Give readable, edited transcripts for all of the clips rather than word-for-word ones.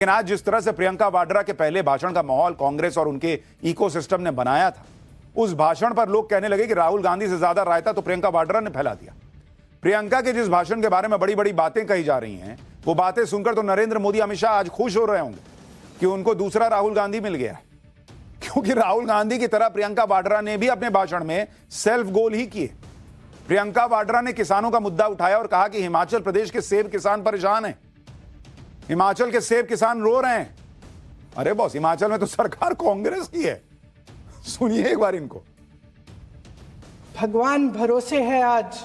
लेकिन आज जिस तरह से प्रियंका वाड्रा के पहले भाषण का माहौल कांग्रेस और उनके इकोसिस्टम ने बनाया था, उस भाषण पर लोग कहने लगे कि राहुल गांधी से ज्यादा रायता तो प्रियंका वाड्रा ने फैला दिया। प्रियंका के जिस भाषण के बारे में बड़ी बड़ी बातें कही जा रही हैं, वो बातें सुनकर तो नरेंद्र मोदी, अमित शाह आज खुश हो रहे होंगे कि उनको दूसरा राहुल गांधी मिल गया है, क्योंकि राहुल गांधी की तरह प्रियंका वाड्रा ने भी अपने भाषण में सेल्फ गोल ही किए। प्रियंका वाड्रा ने किसानों का मुद्दा उठाया और कहा कि हिमाचल प्रदेश के सेब किसान परेशान हैं, हिमाचल के सेब किसान रो रहे हैं। अरे बॉस, हिमाचल में तो सरकार कांग्रेस की है। सुनिए एक बार इनको। भगवान भरोसे है आज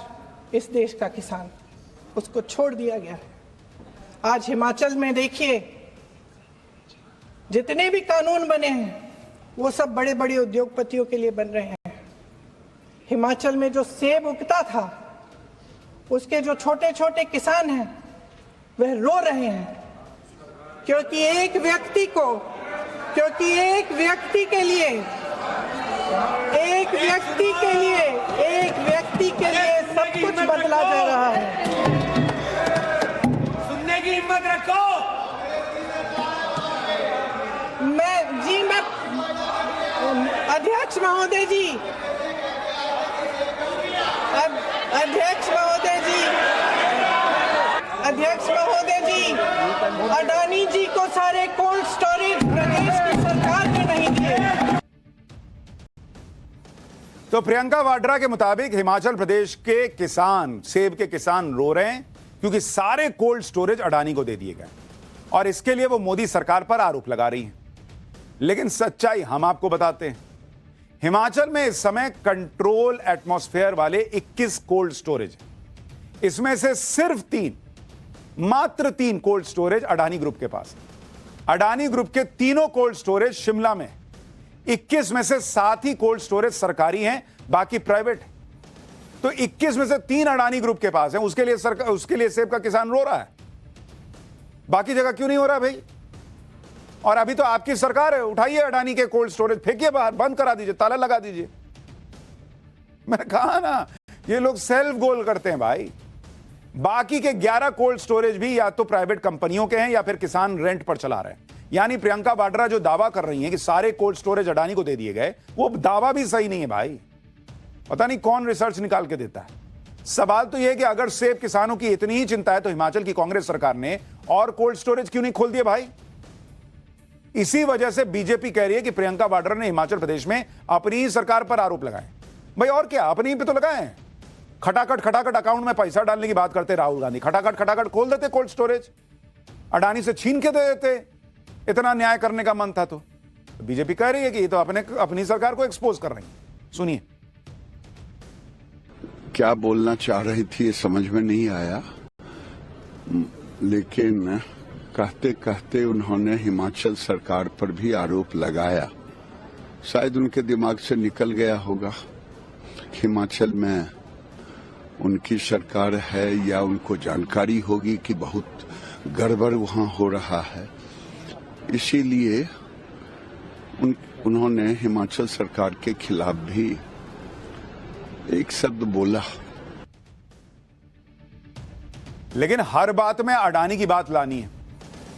इस देश का किसान, उसको छोड़ दिया गया है। आज हिमाचल में देखिए, जितने भी कानून बने हैं वो सब बड़े बड़े उद्योगपतियों के लिए बन रहे हैं। हिमाचल में जो सेब उगता था, उसके जो छोटे छोटे किसान हैं वह रो रहे हैं, क्योंकि एक व्यक्ति के लिए सब कुछ बदला जा रहा है। सुनने की हिम्मत रखो। मैं अध्यक्ष महोदय जी, अडानी जी को सारे कोल्ड स्टोरेज प्रदेश की सरकार ने नहीं दिए। तो प्रियंका वाड्रा के मुताबिक हिमाचल प्रदेश के किसान, सेब के किसान रो रहे हैं क्योंकि सारे कोल्ड स्टोरेज अडानी को दे दिए गए, और इसके लिए वो मोदी सरकार पर आरोप लगा रही हैं। लेकिन सच्चाई हम आपको बताते हैं। हिमाचल में इस समय कंट्रोल एटमॉस्फेयर वाले 21 कोल्ड स्टोरेज, इसमें से सिर्फ मात्र 3 कोल्ड स्टोरेज अडानी ग्रुप के पास। अडानी ग्रुप के तीनों कोल्ड स्टोरेज शिमला में, 21 में से 7 ही कोल्ड स्टोरेज सरकारी हैं, बाकी प्राइवेट। तो 21 में से 3 अडानी ग्रुप के पास हैं, उसके लिए सेब का किसान रो रहा है। बाकी जगह क्यों नहीं हो रहा भाई? और अभी तो आपकी सरकार है, उठाइए अडानी के कोल्ड स्टोरेज, फेंकिए बाहर, बंद करा दीजिए, ताला लगा दीजिए। मैंने कहा ना, ये लोग सेल्फ गोल करते हैं भाई। बाकी के 11 कोल्ड स्टोरेज भी या तो प्राइवेट कंपनियों के हैं या फिर किसान रेंट पर चला रहे हैं। यानी प्रियंका वाड्रा जो दावा कर रही हैं कि सारे कोल्ड स्टोरेज अडानी को दे दिए गए, वो दावा भी सही नहीं है भाई। पता नहीं कौन रिसर्च निकाल के देता है। सवाल तो यह है कि अगर सेब किसानों की इतनी ही चिंता है तो हिमाचल की कांग्रेस सरकार ने और कोल्ड स्टोरेज क्यों नहीं खोल दिए भाई? इसी वजह से बीजेपी कह रही है कि प्रियंका वाड्रा ने हिमाचल प्रदेश में अपनी ही सरकार पर आरोप लगाए। भाई और क्या, अपनी पे तो लगाए। खटाखट अकाउंट में पैसा डालने की बात करते राहुल गांधी, खटाखट खोल देते कोल्ड स्टोरेज, अडानी से छीन के दे देते। इतना न्याय करने का मन था तो बीजेपी कह रही है कि ये तो अपनी सरकार को एक्सपोज कर रही है। सुनिए क्या बोलना चाह रही थी, ये समझ में नहीं आया, लेकिन कहते कहते उन्होंने हिमाचल सरकार पर भी आरोप लगाया। शायद उनके दिमाग से निकल गया होगा हिमाचल में उनकी सरकार है, या उनको जानकारी होगी कि बहुत गड़बड़ वहां हो रहा है, इसीलिए उन्होंने हिमाचल सरकार के खिलाफ भी एक शब्द बोला। लेकिन हर बात में अडानी की बात लानी है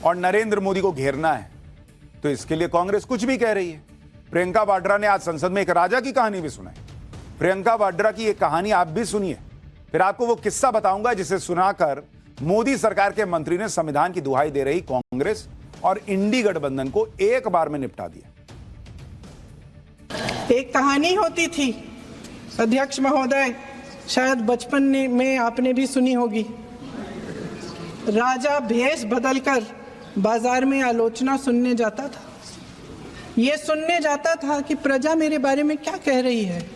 और नरेंद्र मोदी को घेरना है, तो इसके लिए कांग्रेस कुछ भी कह रही है। प्रियंका वाड्रा ने आज संसद में एक राजा की कहानी भी सुनाई। प्रियंका वाड्रा की एक कहानी आप भी सुनिए, फिर आपको वो किस्सा बताऊंगा जिसे सुनाकर मोदी सरकार के मंत्री ने संविधान की दुहाई दे रही कांग्रेस और इंडी गठबंधन को एक बार में निपटा दिया। एक कहानी होती थी अध्यक्ष महोदय, शायद बचपन में आपने भी सुनी होगी। राजा भेष बदलकर बाजार में आलोचना सुनने जाता था। ये सुनने जाता था कि प्रजा मेरे बारे में क्या कह रही है,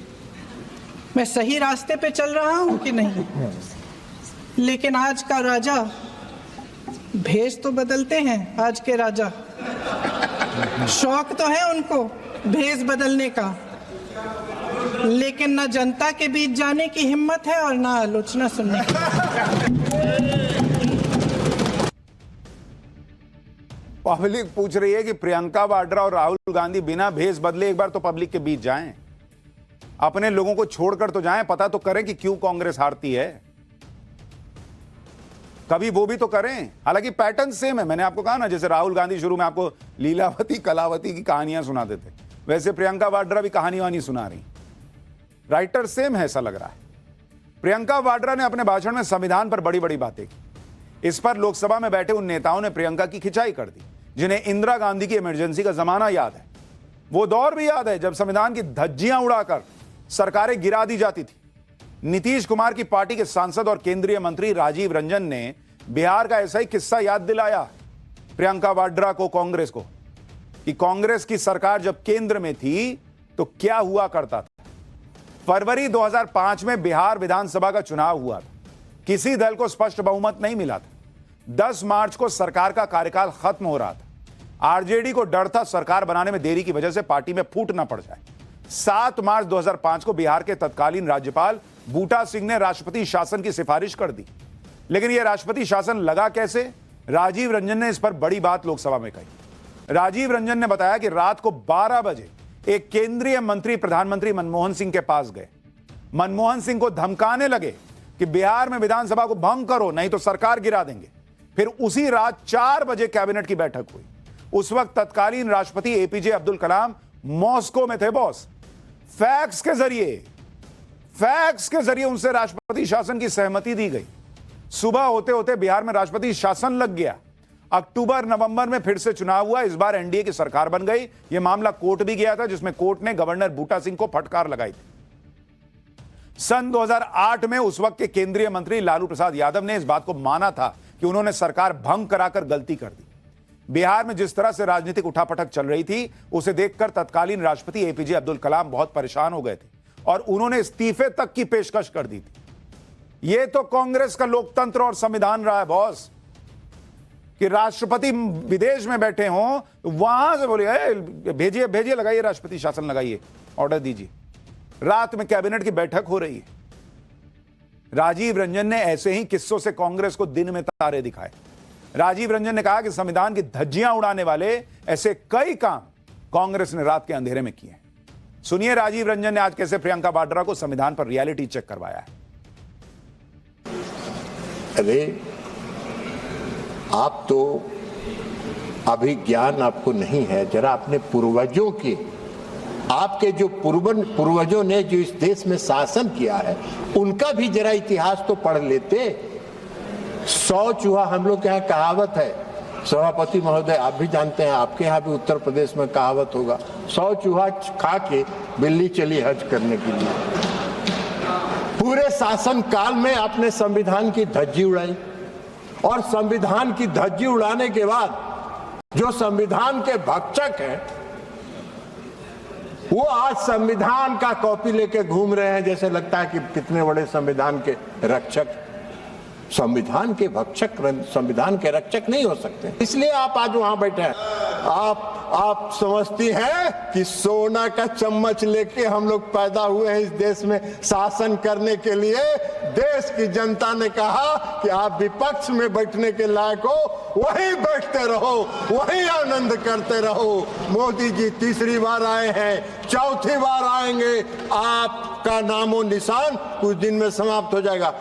मैं सही रास्ते पे चल रहा हूं कि नहीं। लेकिन आज का राजा, भेष तो बदलते हैं आज के राजा, शौक तो है उनको भेष बदलने का, लेकिन ना जनता के बीच जाने की हिम्मत है और ना आलोचना सुनने की। पब्लिक पूछ रही है कि प्रियंका वाड्रा और राहुल गांधी बिना भेष बदले एक बार तो पब्लिक के बीच जाएं, अपने लोगों को छोड़कर तो जाएं, पता तो करें कि क्यों कांग्रेस हारती है। कभी वो भी तो करें। हालांकि पैटर्न सेम है, मैंने आपको कहा ना, जैसे राहुल गांधी शुरू में आपको लीलावती कलावती की कहानियां सुनाते थे, वैसे प्रियंका वाड्रा भी कहानी वानी सुना रही। राइटर सेम है ऐसा लग रहा है। प्रियंका वाड्रा ने अपने भाषण में संविधान पर बड़ी बड़ी बातें की। इस पर लोकसभा में बैठे उन नेताओं ने प्रियंका की खिंचाई कर दी, जिन्हें इंदिरा गांधी की इमरजेंसी का जमाना याद है। वो दौर भी याद है जब संविधान की धज्जियां उड़ाकर सरकारें गिरा दी जाती थी। नीतीश कुमार की पार्टी के सांसद और केंद्रीय मंत्री राजीव रंजन ने बिहार का ऐसा ही किस्सा याद दिलाया प्रियंका वाड्रा को, कांग्रेस को, कि कांग्रेस की सरकार जब केंद्र में थी तो क्या हुआ करता था। फरवरी 2005 में बिहार विधानसभा का चुनाव हुआ था। किसी दल को स्पष्ट बहुमत नहीं मिला था। 10 मार्च को सरकार का कार्यकाल खत्म हो रहा था। आरजेडी को डर था सरकार बनाने में देरी की वजह से पार्टी में फूट ना पड़ जाए। 7 मार्च 2005 को बिहार के तत्कालीन राज्यपाल बूटा सिंह ने राष्ट्रपति शासन की सिफारिश कर दी। लेकिन यह राष्ट्रपति शासन लगा कैसे? राजीव रंजन ने इस पर बड़ी बात लोकसभा में कही। राजीव रंजन ने बताया कि रात को 12 बजे एक केंद्रीय मंत्री प्रधानमंत्री मनमोहन सिंह के पास गए। मनमोहन सिंह को धमकाने लगे कि बिहार में विधानसभा को भंग करो, नहीं तो सरकार गिरा देंगे। फिर उसी रात 4 बजे कैबिनेट की बैठक हुई। उस वक्त तत्कालीन राष्ट्रपति एपीजे अब्दुल कलाम मॉस्को में थे बॉस। फैक्स के जरिए उनसे राष्ट्रपति शासन की सहमति दी गई। सुबह होते होते बिहार में राष्ट्रपति शासन लग गया। अक्टूबर नवंबर में फिर से चुनाव हुआ। इस बार एनडीए की सरकार बन गई। यह मामला कोर्ट भी गया था, जिसमें कोर्ट ने गवर्नर बूटा सिंह को फटकार लगाई थी। सन 2008 में उस वक्त के केंद्रीय मंत्री लालू प्रसाद यादव ने इस बात को माना था कि उन्होंने सरकार भंग कराकर गलती कर दी। बिहार में जिस तरह से राजनीतिक उठापटक चल रही थी, उसे देखकर तत्कालीन राष्ट्रपति एपीजे अब्दुल कलाम बहुत परेशान हो गए थे और उन्होंने इस्तीफे तक की पेशकश कर दी थी। यह तो कांग्रेस का लोकतंत्र और संविधान रहा है बॉस, कि राष्ट्रपति विदेश में बैठे हों तो वहां से बोलिए भेजिए लगाइए, राष्ट्रपति शासन लगाइए, ऑर्डर दीजिए। रात में कैबिनेट की बैठक हो रही है। राजीव रंजन ने ऐसे ही किस्सों से कांग्रेस को दिन में तारे दिखाए। राजीव रंजन ने कहा कि संविधान की धज्जियां उड़ाने वाले ऐसे कई काम कांग्रेस ने रात के अंधेरे में किए। सुनिए राजीव रंजन ने आज कैसे प्रियंका वाड्रा को संविधान पर रियलिटी चेक करवाया है। अरे आप तो अभी ज्ञान आपको नहीं है, जरा अपने पूर्वजों के, आपके जो पूर्वजों ने जो इस देश में शासन किया है उनका भी जरा इतिहास तो पढ़ लेते। 100 चूहा, हम लोग के यहाँ कहावत है, सभापति महोदय आप भी जानते हैं, आपके यहाँ भी उत्तर प्रदेश में कहावत होगा, 100 चूहा खा के बिल्ली चली हज करने के लिए। पूरे शासन काल में आपने संविधान की धज्जी उड़ाई और संविधान की धज्जी उड़ाने के बाद जो संविधान के भक्षक हैं वो आज संविधान का कॉपी लेके घूम रहे हैं, जैसे लगता है कि कितने बड़े संविधान के रक्षक। संविधान के भक्षक संविधान के रक्षक नहीं हो सकते, इसलिए आप आज वहां बैठे हैं। आप समझती हैं कि सोना का चम्मच लेके हम लोग पैदा हुए हैं इस देश में शासन करने के लिए। देश की जनता ने कहा कि आप विपक्ष में बैठने के लायक हो, वहीं बैठते रहो, वहीं आनंद करते रहो। मोदी जी तीसरी बार आए हैं, चौथी बार आएंगे, आपका नामो निशान कुछ दिन में समाप्त हो जाएगा।